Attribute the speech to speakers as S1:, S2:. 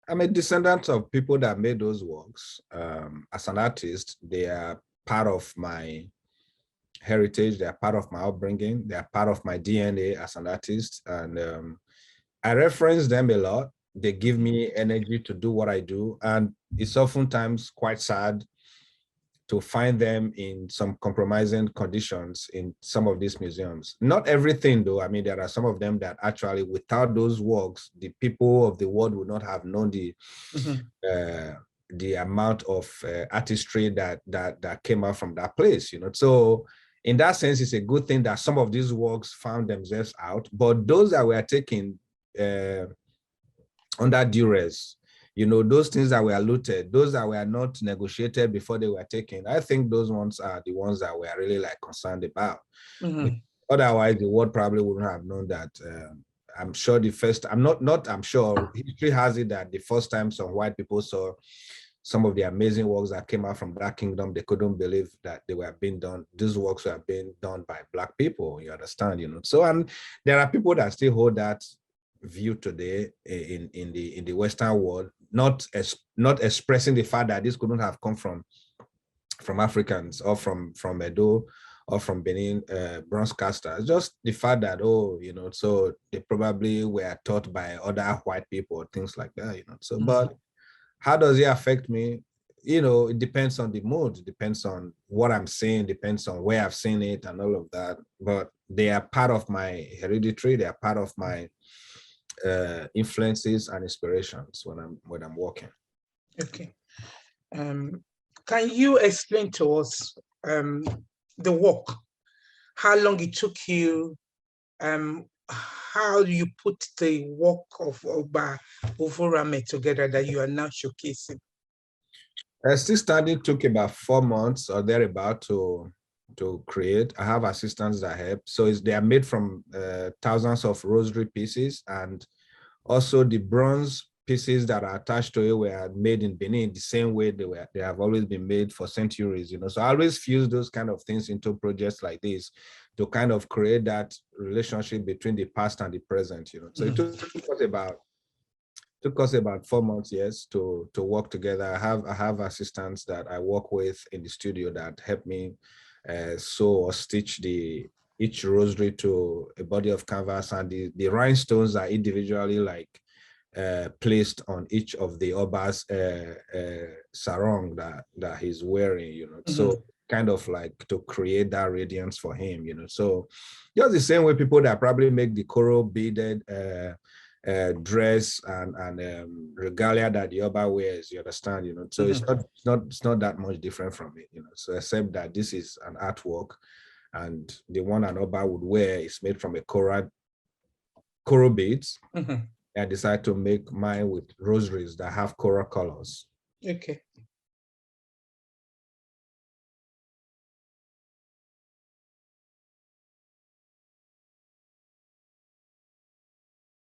S1: I'm a descendant of people that made those works. As an artist, they are part of my heritage. They are part of my upbringing. They are part of my DNA as an artist. And I reference them a lot. They give me energy to do what I do. And it's oftentimes quite sad to find them in some compromising conditions in some of these museums. Not everything though. I mean, there are some of them that actually without those works, the people of the world would not have known the amount of artistry that came out from that place, you know. So in that sense, it's a good thing that some of these works found themselves out, but those that were taken under duress, you know, those things that were looted, those that were not negotiated before they were taken, I think those ones are the ones that we're really like concerned about. Otherwise, the world probably wouldn't have known that. I'm sure I'm sure history has it that the first time some white people saw some of the amazing works that came out from that kingdom, they couldn't believe that they were being done. These works were being done by Black people, you understand, you know. So, and there are people that still hold that view today in the Western world, not expressing the fact that this couldn't have come from Africans or from Edo or from Benin bronze casters, just the fact that, oh, you know, so they probably were taught by other white people or things like that, you know. So, but how does it affect me? You know, it depends on the mood, it depends on what I'm seeing, depends on where I've seen it and all of that. But they are part of my hereditary, they are part of my influences and inspirations when I'm working.
S2: Okay. Can you explain to us the work, how long it took you, how you put the work of Oba Ovonramwen together that you are now showcasing?
S1: Still standing took about 4 months or thereabout to create. I have assistants that help. So they are made from thousands of rosary pieces, and also the bronze pieces that are attached to it were made in Benin the same way they have always been made for centuries, you know. So I always fuse those kind of things into projects like this to kind of create that relationship between the past and the present, you know. So it took us about 4 months, yes, to work together. I have assistants that I work with in the studio that help me sew or stitch each rosary to a body of canvas, and the rhinestones are individually like placed on each of the Oba's sarong that he's wearing, you know. So kind of like to create that radiance for him, you know. So just the same way people that probably make the coral beaded dress and regalia that the Oba wears, you understand, you know. So it's not that much different from it, you know. So except that this is an artwork, and the one an Oba would wear is made from a coral beads. I decided to make mine with rosaries that have coral colors.
S2: Okay.